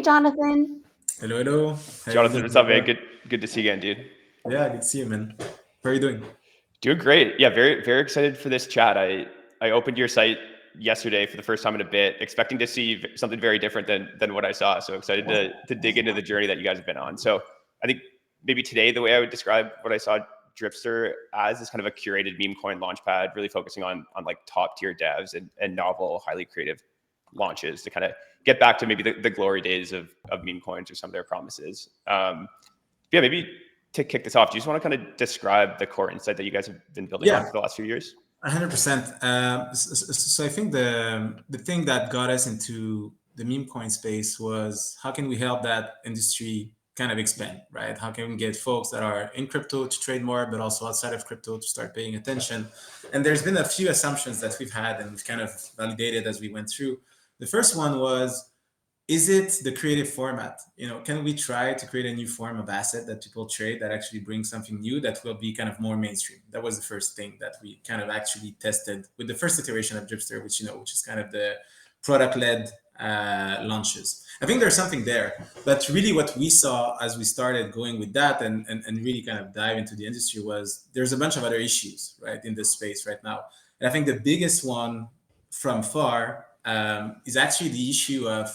Jonathan. Hello, hello. Jonathan, what's up, man? Good to see you again, dude. Yeah, good to see you, man. How are you doing? Doing great. Yeah, very excited for this chat. I opened your site yesterday for the first time in a bit, expecting to see something very different than what I saw. So excited to dig into the journey that you guys have been on. So I think maybe today the way I would describe what I saw Dripster as is kind of a curated meme coin launchpad, really focusing on like top tier devs and novel, highly creative launches to kind of get back to maybe the glory days of meme coins or some of their promises. Yeah, maybe to kick this off, do you just want to kind of describe the core insight that you guys have been building on for the last few years? 100%. So I think the thing that got us into the meme coin space was how can we help that industry kind of expand, right? How can we get folks that are in crypto to trade more, but also outside of crypto to start paying attention? And there's been a few assumptions that we've had and we've kind of validated as we went through. The first one was, is it the creative format? Can we try to create a new form of asset that people trade that actually brings something new that will be kind of more mainstream? That was the first thing that we kind of actually tested with the first iteration of Dripster, which is kind of the product-led launches. I think there's something there, but really what we saw as we started going with that and really kind of dive into the industry was there's a bunch of other issues, right, in this space right now. And I think the biggest one from far is actually the issue of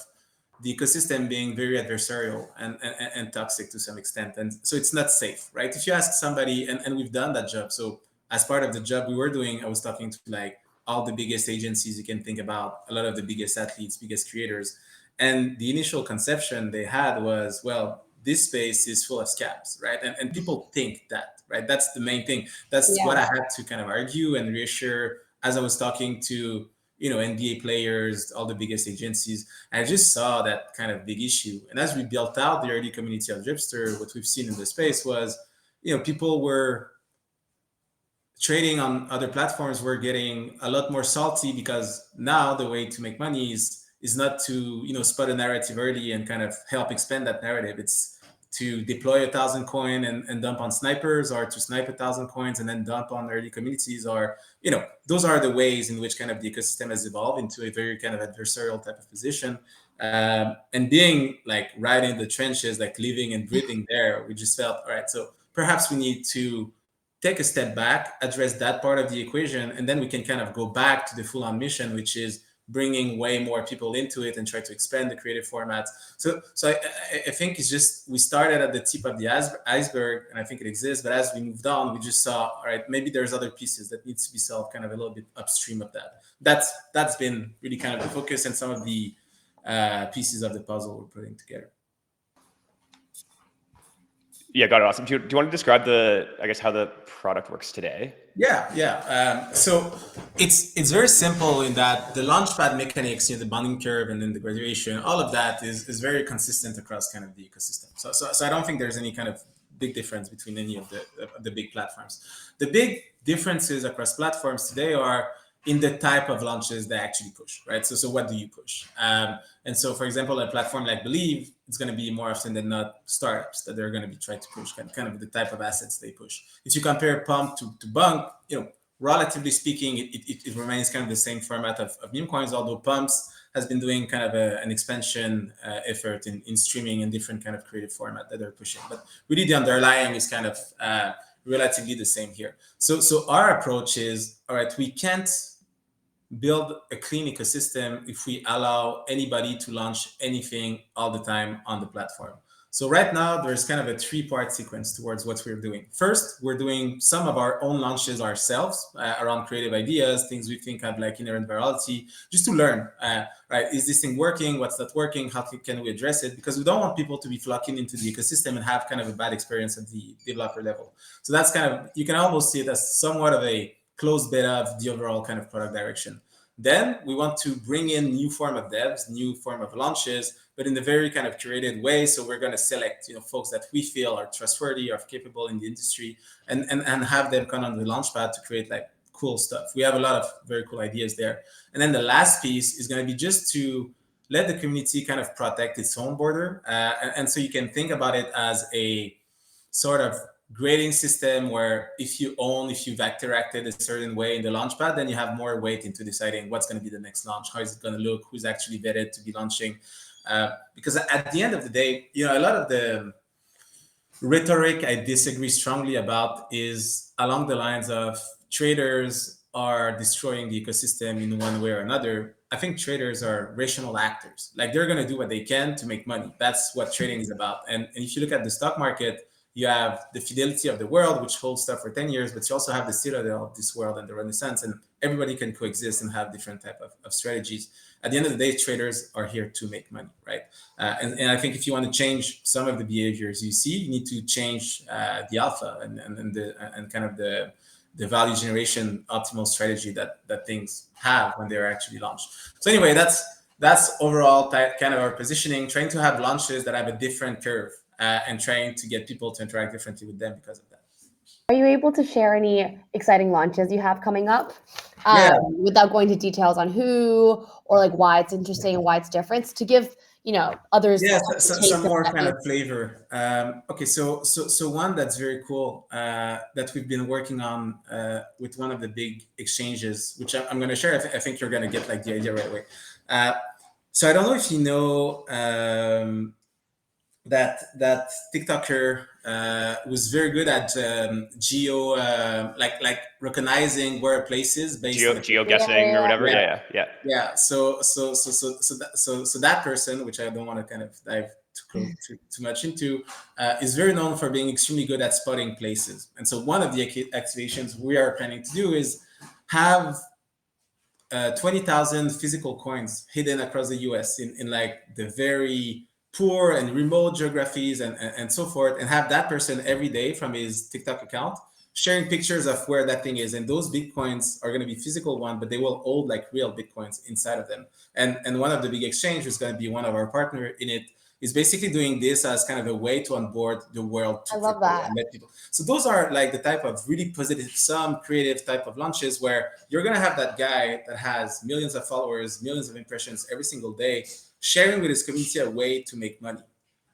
the ecosystem being very adversarial and toxic to some extent. And so it's not safe, right? If you ask somebody, and we've done that job. So as part of the job we were doing, I was talking to like all the biggest agencies you can think about, a lot of the biggest athletes, biggest creators. And the initial conception they had was, well, this space is full of scams, right? And people think that, right? That's the main thing. That's what I had to kind of argue and reassure as I was talking to NBA players, all the biggest agencies. I just saw that kind of big issue. And as we built out the early community of Dripster, what we've seen in the space was, people were trading on other platforms were getting a lot more salty because now the way to make money is not to, spot a narrative early and kind of help expand that narrative. It's to deploy 1,000 coin and dump on snipers, or to snipe 1,000 coins and then dump on early communities, or those are the ways in which kind of the ecosystem has evolved into a very kind of adversarial type of position. And being like right in the trenches, like living and breathing there, we just felt, all right, so perhaps we need to take a step back, address that part of the equation, and then we can kind of go back to the full-on mission, which is bringing way more people into it and try to expand the creative formats. So I think it's just, we started at the tip of the iceberg, and I think it exists. But as we moved on, we just saw, all right, maybe there's other pieces that needs to be solved kind of a little bit upstream of that. That's been really kind of the focus and some of the pieces of the puzzle we're putting together. Yeah, got it. Awesome. Do you want to describe how the product works today? Yeah. So it's very simple in that the launchpad mechanics, the bonding curve and then the graduation, all of that is very consistent across kind of the ecosystem. So I don't think there's any kind of big difference between any of the big platforms. The big differences across platforms today are in the type of launches they actually push, right? So what do you push? And so, for example, a platform like Believe, it's going to be more often than not startups that they're going to be trying to push, kind of the type of assets they push. If you compare Pump to Bunk, relatively speaking, it remains kind of the same format of meme coins, although Pumps has been doing kind of an expansion effort in streaming and different kind of creative format that they're pushing. But really the underlying is kind of relatively the same here. So our approach is, all right, we can't build a clean ecosystem if we allow anybody to launch anything all the time on the platform. So right now, there's kind of a 3-part sequence towards what we're doing. First, we're doing some of our own launches ourselves around creative ideas, things we think have like inherent virality, just to learn, right? Is this thing working? What's not working? How can we address it? Because we don't want people to be flocking into the ecosystem and have kind of a bad experience at the developer level. So that's kind of, you can almost see it as somewhat of a closed beta of the overall kind of product direction. Then we want to bring in new form of devs, new form of launches, but in a very kind of curated way. So we're going to select, folks that we feel are trustworthy or capable in the industry, and have them come on the launchpad to create like cool stuff. We have a lot of very cool ideas there. And then the last piece is going to be just to let the community kind of protect its own border. And so you can think about it as a sort of grading system where if you've interacted a certain way in the launchpad, then you have more weight into deciding what's going to be the next launch, how is it going to look, who's actually vetted to be launching. Because at the end of the day, a lot of the rhetoric I disagree strongly about is along the lines of traders are destroying the ecosystem in one way or another. I think traders are rational actors. Like they're going to do what they can to make money. That's what trading is about. And if you look at the stock market, you have the Fidelity of the world, which holds stuff for 10 years, but you also have the Citadel of this world and the Renaissance, and everybody can coexist and have different type of strategies. At the end of the day, traders are here to make money, right? And I think if you want to change some of the behaviors you see, you need to change the alpha and kind of the value generation optimal strategy that things have when they're actually launched. So anyway, that's overall kind of our positioning, trying to have launches that have a different curve and trying to get people to interact differently with them because of that. Are you able to share any exciting launches you have coming up? Yeah. Without going to details on who or like why it's interesting and why it's different, to give others some more kind of flavor. Okay, so one that's very cool that we've been working on with one of the big exchanges, which I'm going to share. I think you're going to get like the idea right away. So I don't know if you know that TikToker was very good at geo, like recognizing where a place is based on geo guessing or whatever. Yeah. So that person, which I don't want to kind of dive too much into, is very known for being extremely good at spotting places. And so one of the activations we are planning to do is have 20,000 physical coins hidden across the US in like the very poor and remote geographies and so forth, and have that person every day from his TikTok account sharing pictures of where that thing is. And those Bitcoins are going to be physical one, but they will hold like real Bitcoins inside of them. And one of the big exchange is going to be one of our partner in it, is basically doing this as kind of a way to onboard the world to I love that. and let people. So those are like the type of really positive, some creative type of launches where you're going to have that guy that has millions of followers, millions of impressions every single day, sharing with his community a way to make money.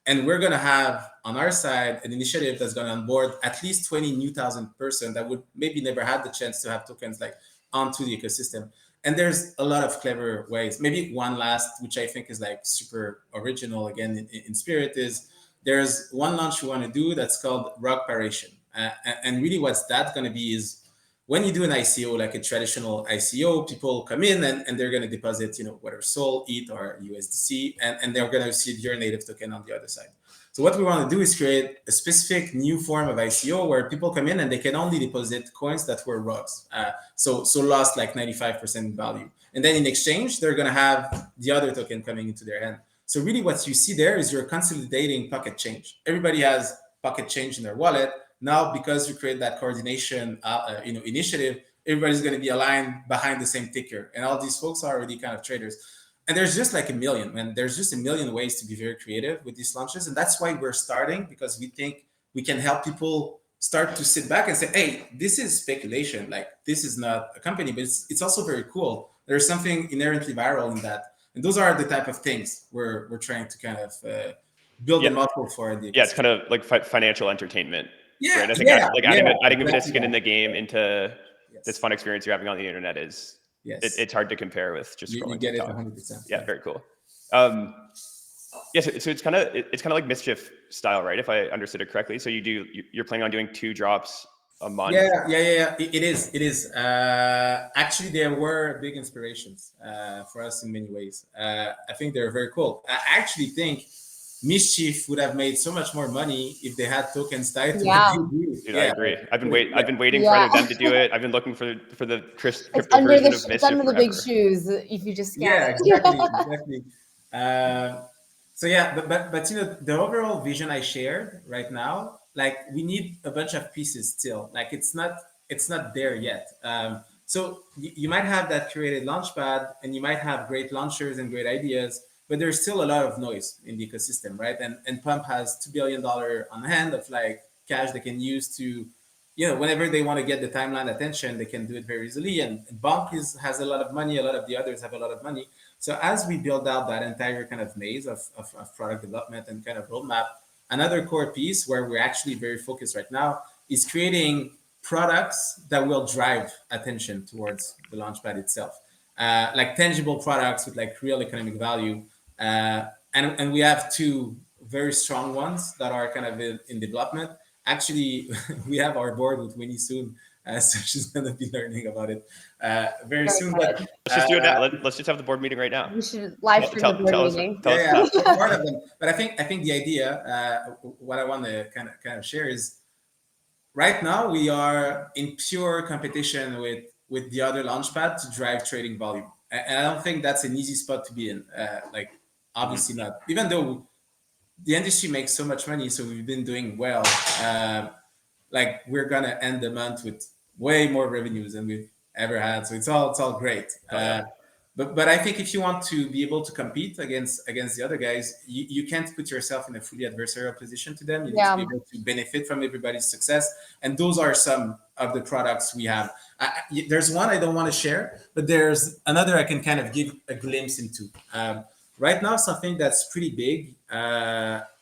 And we're going to have on our side an initiative that's going to onboard at least 20 new thousand person that would maybe never had the chance to have tokens like onto the ecosystem. And there's a lot of clever ways. Maybe one last, which I think is like super original again in spirit, is there's one launch we want to do that's called Rock Paration. And really what's that going to be is when you do an ICO, like a traditional ICO, people come in and they're going to deposit, whether SOL, ETH, or USDC, and they're going to receive your native token on the other side. So what we want to do is create a specific new form of ICO where people come in and they can only deposit coins that were ROGs. So lost like 95% in value. And then in exchange, they're going to have the other token coming into their hand. So really what you see there is you're consolidating pocket change. Everybody has pocket change in their wallet. Now, because you create that coordination initiative, everybody's going to be aligned behind the same ticker. And all these folks are already kind of traders. And there's just like a million, and there's just a million ways to be very creative with these launches. And that's why we're starting, because we think we can help people start to sit back and say, hey, this is speculation. Like, this is not a company, but it's also very cool. There's something inherently viral in that. And those are the type of things we're trying to kind of build a model for. It's kind of like financial entertainment. Yeah, right? I think adding a bit of skin in the game Yes. into this fun experience you're having on the internet is it's hard to compare with just scrolling. You get TikTok. it 100%. Yeah, very cool. So it's kind of like mischief style, right? If I understood it correctly. So you're planning on doing 2 drops a month. Yeah. It is. Actually, there were big inspirations for us in many ways. I think they're very cool. I actually think Mischief would have made so much more money if they had tokens tied to what they do. Dude, I agree. I've been waiting for either them to do it. I've been looking for the crypto under version the, of Mischief. it's under the big shoes if you just scan exactly. So yeah, but the overall vision I shared right now, like we need a bunch of pieces still. Like it's not there yet. So you might have that curated launchpad, and you might have great launchers and great ideas, but there's still a lot of noise in the ecosystem, right? And Pump has $2 billion on hand of like cash they can use to, whenever they want to get the timeline attention, they can do it very easily. And Bonk has a lot of money. A lot of the others have a lot of money. So as we build out that entire kind of maze of product development and kind of roadmap, another core piece where we're actually very focused right now is creating products that will drive attention towards the launchpad itself. Like tangible products with like real economic value. and we have two very strong ones that are kind of in development. Actually, we have our board with Winnie soon, so she's going to be learning about it very soon. But let's just do it now. Let's just have the board meeting right now. We should live stream the board meeting. Yeah, part of them. But I think the idea, what I want to kind of share is, right now we are in pure competition with the other launchpad to drive trading volume, and I don't think that's an easy spot to be in. Like, obviously not. Even though the industry makes so much money, so we've been doing well. Like, we're gonna end the month with way more revenues than we've ever had, so it's all great. But I think if you want to be able to compete against the other guys, you can't put yourself in a fully adversarial position to them. You need to be able to benefit from everybody's success, and those are some of the products we have. There's one I don't want to share, but there's another I can kind of give a glimpse into. Right now, something that's pretty big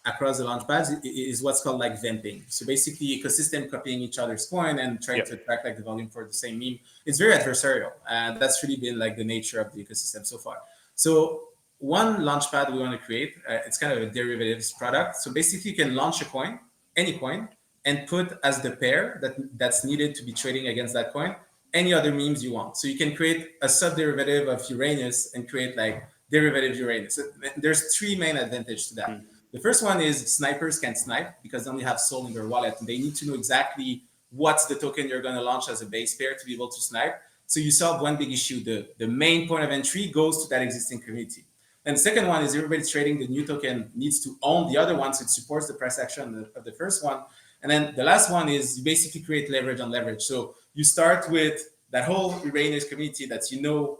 across the launchpads is what's called like vamping. So basically, ecosystem copying each other's coin and trying to attract like the volume for the same meme. It's very adversarial, and that's really been like the nature of the ecosystem so far. So one launchpad we want to create, it's kind of a derivatives product. So basically, you can launch a coin, any coin, and put as the pair that's needed to be trading against that coin any other memes you want. So you can create a sub-derivative of Uranus and create like derivative Uranus. There's three main advantages to that. The first one is snipers can snipe because they only have Sol in their wallet, and they need to know exactly what's the token you're going to launch as a base pair to be able to snipe. So you solve one big issue. The main point of entry goes to that existing community. And the second one is everybody's trading the new token needs to own the other one, so it supports the price action of the first one. And then the last one is you basically create leverage on leverage. So you start with that whole Uranus community that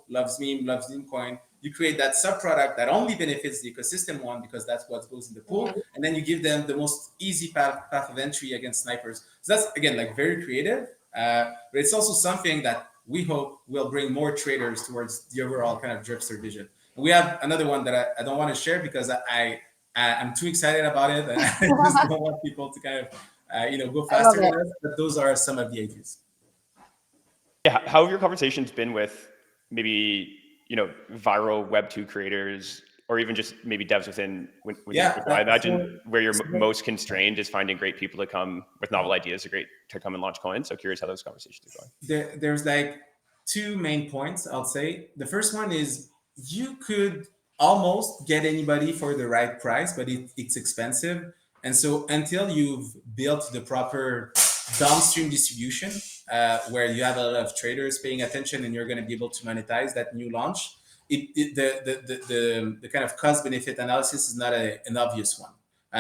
loves meme, loves meme coin. You create that sub-product that only benefits the ecosystem one because that's what goes in the pool. And then you give them the most easy path of entry against snipers. So that's, again, like very creative. But it's also something that we hope will bring more traders towards the overall kind of Dripster vision. And we have another one that I don't want to share because I'm too excited about it. And I just don't want people to kind of go faster than us. But those are some of the ideas. Yeah, how have your conversations been with maybe viral Web2 creators, or even just maybe devs within I imagine where you're most constrained is finding great people to come with novel ideas to come and launch coins. So curious how those conversations are going. There's like two main points, I'll say. The first one is you could almost get anybody for the right price, but it's expensive. And so until you've built the proper downstream distribution, where you have a lot of traders paying attention and you're going to be able to monetize that new launch, the kind of cost benefit analysis is not an obvious one.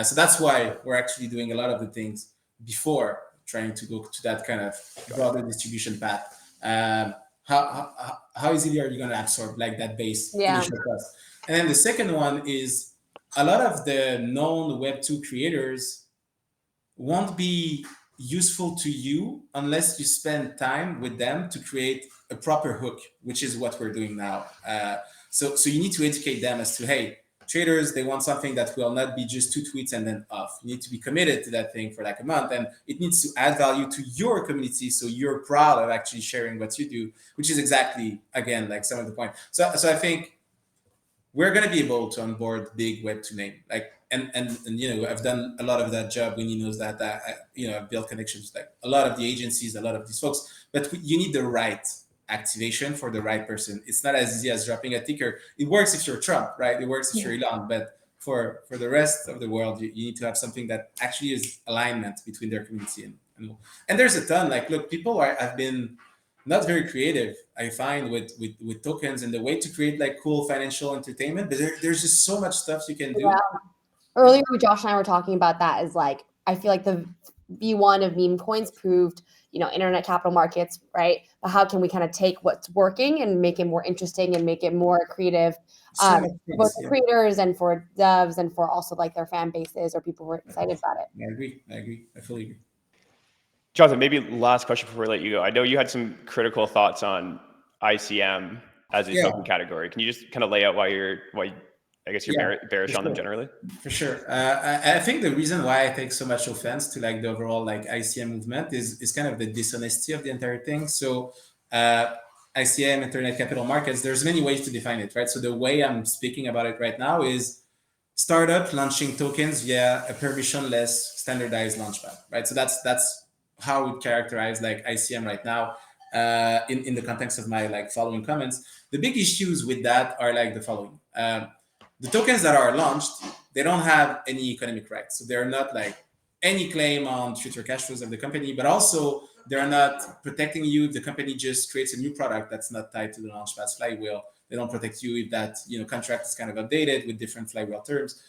So that's why we're actually doing a lot of the things before trying to go to that kind of broader distribution path. How easily are you going to absorb like that base initial cost? And then the second one is a lot of the known Web2 creators won't be useful to you unless you spend time with them to create a proper hook, which is what we're doing now. So you need to educate them as to, hey, traders, they want something that will not be just 2 tweets and then off. You need to be committed to that thing for like a month, and it needs to add value to your community so you're proud of actually sharing what you do, which is exactly, again, like some of the point. So I think we're going to be able to onboard big Web2 name, like, and I've done a lot of that job. Winnie knows that I've built connections with like a lot of the agencies, a lot of these folks, but you need the right activation for the right person. It's not as easy as dropping a ticker. It works if you're Trump, right? It works if you're Elon, but for the rest of the world, you need to have something that actually is alignment between their community and there's a ton. Like, look, people have been not very creative, I find, with tokens and the way to create like cool financial entertainment. But there's just so much stuff you can do. Yeah. Earlier, Josh and I were talking about that. Is like, I feel like the V1 of meme coins proved, internet capital markets, right? But how can we kind of take what's working and make it more interesting and make it more creative, both for creators and for devs and for also like their fan bases or people who are excited about it. I agree. I fully agree. Jonathan, maybe last question before we let you go. I know you had some critical thoughts on ICM as a token category. Can you just kind of lay out why you're bearish on them generally? For sure. I think the reason why I take so much offense to like the overall like ICM movement is kind of the dishonesty of the entire thing. So ICM, internet capital markets, there's many ways to define it, right? So the way I'm speaking about it right now is startup launching tokens via a permissionless standardized launchpad, right? So that's how we characterize like ICM right now in the context of my like following comments. The big issues with that are like the following. The tokens that are launched, they don't have any economic rights. So they're not like any claim on future cash flows of the company, but also they're not protecting you if the company just creates a new product that's not tied to the launchpad's flywheel. They don't protect you if that contract is kind of updated with different flywheel terms.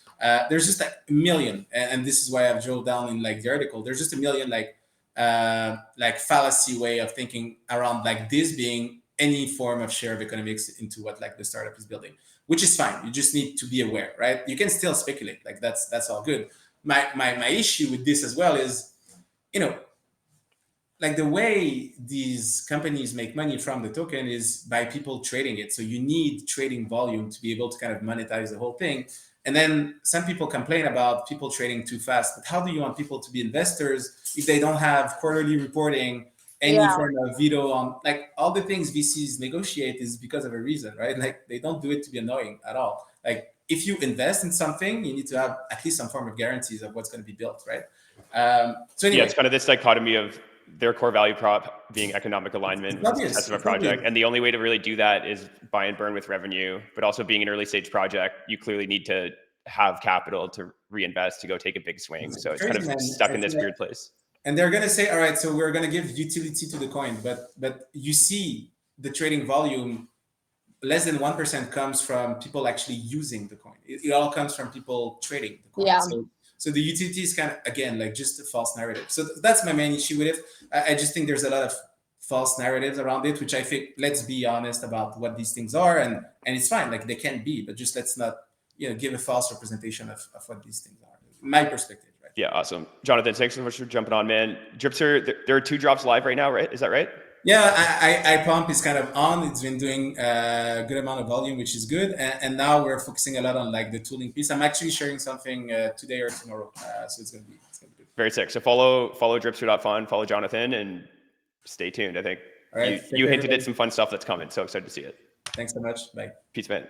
There's just like a million, and this is why I've drilled down in like the article. There's just a million like fallacy way of thinking around like this being any form of share of economics into what like the startup is building, which is fine. You just need to be aware, right? You can still speculate, like that's all good. My issue with this as well is, like the way these companies make money from the token is by people trading it. So you need trading volume to be able to kind of monetize the whole thing. And then some people complain about people trading too fast. But how do you want people to be investors if they don't have quarterly reporting, any form of veto on like all the things VCs negotiate is because of a reason, right? Like they don't do it to be annoying at all. Like if you invest in something, you need to have at least some form of guarantees of what's going to be built, right? So anyway, yeah, it's kind of this dichotomy of their core value prop being economic alignment with the success of a project. And the only way to really do that is buy and burn with revenue, but also being an early stage project, you clearly need to have capital to reinvest to go take a big swing. So it's kind of stuck in this weird place. And they're going to say, all right, so we're going to give utility to the coin, but you see the trading volume, less than 1% comes from people actually using the coin. It all comes from people trading the coin. Yeah. So the utility is kind of, again, like just a false narrative. So that's my main issue with it. I just think there's a lot of false narratives around it, which I think, let's be honest about what these things are. And it's fine, like they can be, but just let's not, give a false representation of what these things are. My perspective, right? Yeah, awesome. Jonathan, thanks so much for jumping on, man. Dripster, there are 2 drops live right now, right? Is that right? Yeah, I pump is kind of on. It's been doing a good amount of volume, which is good. And now we're focusing a lot on like the tooling piece. I'm actually sharing something today or tomorrow, so it's gonna be good. Very sick. So follow Dripster.fun, follow Jonathan, and stay tuned. I think you hinted at some fun stuff that's coming. So excited to see it. Thanks so much. Bye. Peace, man.